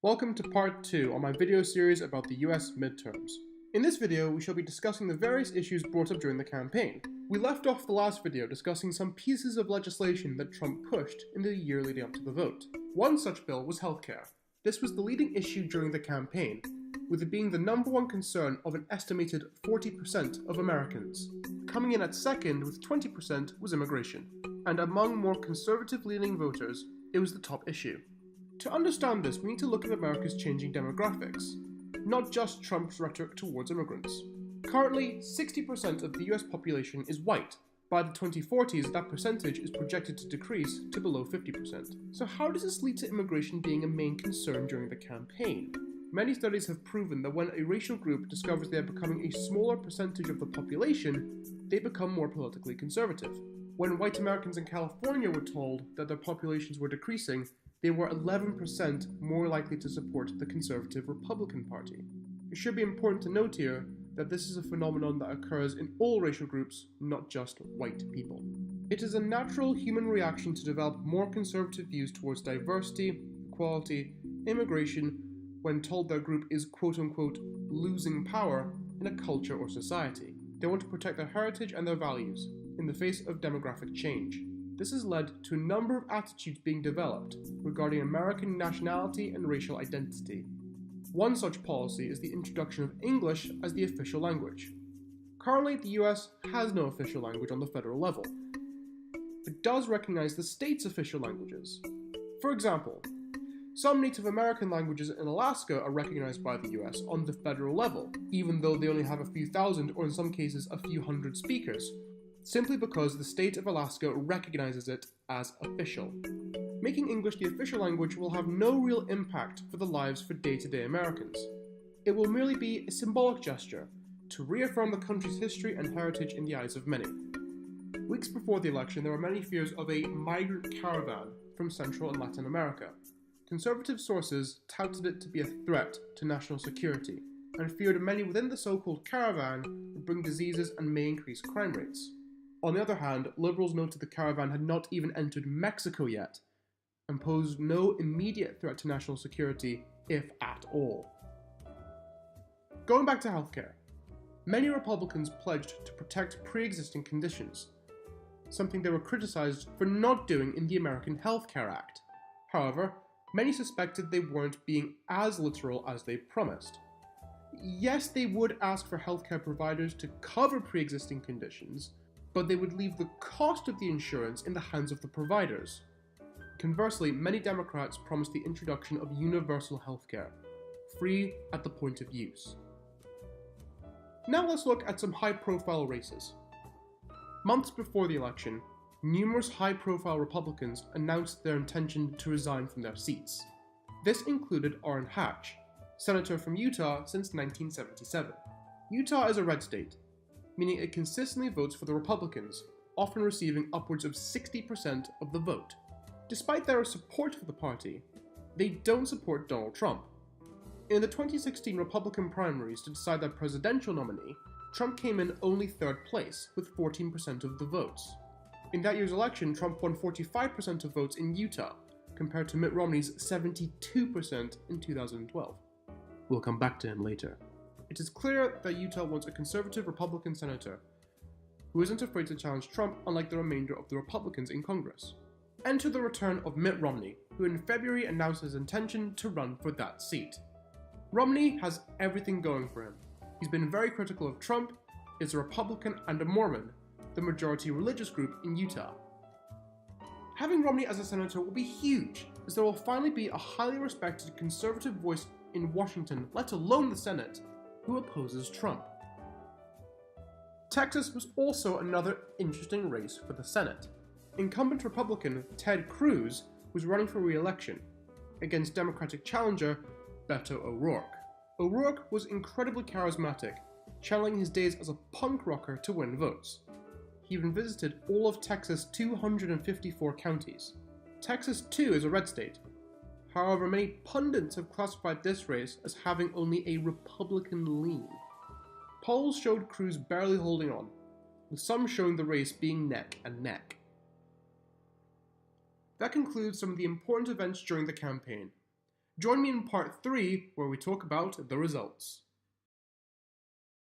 Welcome to part 2 on my video series about the US midterms. In this video, we shall be discussing the various issues brought up during the campaign. We left off the last video discussing some pieces of legislation that Trump pushed in the year leading up to the vote. One such bill was healthcare. This was the leading issue during the campaign, with it being the number one concern of an estimated 40% of Americans. Coming in at second with 20% was immigration, and among more conservative-leaning voters, it was the top issue. To understand this, we need to look at America's changing demographics, not just Trump's rhetoric towards immigrants. Currently, 60% of the US population is white. By the 2040s, that percentage is projected to decrease to below 50%. So how does this lead to immigration being a main concern during the campaign? Many studies have proven that when a racial group discovers they are becoming a smaller percentage of the population, they become more politically conservative. When white Americans in California were told that their populations were decreasing, they were 11% more likely to support the conservative Republican Party. It should be important to note here that this is a phenomenon that occurs in all racial groups, not just white people. It is a natural human reaction to develop more conservative views towards diversity, equality, immigration, when told their group is quote-unquote losing power in a culture or society. They want to protect their heritage and their values in the face of demographic change. This has led to a number of attitudes being developed regarding American nationality and racial identity. One such policy is the introduction of English as the official language. Currently, the US has no official language on the federal level. It does recognize the state's official languages. For example, some Native American languages in Alaska are recognized by the US on the federal level, even though they only have a few thousand or in some cases a few hundred speakers, simply because the state of Alaska recognizes it as official. Making English the official language will have no real impact for the lives for day-to-day Americans. It will merely be a symbolic gesture to reaffirm the country's history and heritage in the eyes of many. Weeks before the election, there were many fears of a migrant caravan from Central and Latin America. Conservative sources touted it to be a threat to national security, and feared many within the so-called caravan would bring diseases and may increase crime rates. On the other hand, liberals noted the caravan had not even entered Mexico yet, and posed no immediate threat to national security, if at all. Going back to healthcare, many Republicans pledged to protect pre-existing conditions, something they were criticized for not doing in the American Health Care Act. However, many suspected they weren't being as literal as they promised. Yes, they would ask for healthcare providers to cover pre-existing conditions, but they would leave the cost of the insurance in the hands of the providers. Conversely, many Democrats promised the introduction of universal healthcare, free at the point of use. Now let's look at some high-profile races. Months before the election, numerous high-profile Republicans announced their intention to resign from their seats. This included Orrin Hatch, senator from Utah since 1977. Utah is a red state, meaning it consistently votes for the Republicans, often receiving upwards of 60% of the vote. Despite their support for the party, they don't support Donald Trump. In the 2016 Republican primaries to decide their presidential nominee, Trump came in only third place with 14% of the votes. In that year's election, Trump won 45% of votes in Utah, compared to Mitt Romney's 72% in 2012. We'll come back to him later. It is clear that Utah wants a conservative Republican senator who isn't afraid to challenge Trump, unlike the remainder of the Republicans in Congress. Enter the return of Mitt Romney, who in February announced his intention to run for that seat. Romney has everything going for him. He's been very critical of Trump, is a Republican and a Mormon, the majority religious group in Utah. Having Romney as a senator will be huge, as there will finally be a highly respected conservative voice in Washington, let alone the Senate, who opposes Trump. Texas was also another interesting race for the Senate. Incumbent Republican Ted Cruz was running for re-election against Democratic challenger Beto O'Rourke. O'Rourke was incredibly charismatic, channeling his days as a punk rocker to win votes. He even visited all of Texas' 254 counties. Texas, too, is a red state. However, many pundits have classified this race as having only a Republican lean. Polls showed Cruz barely holding on, with some showing the race being neck and neck. That concludes some of the important events during the campaign. Join me in part 3 where we talk about the results.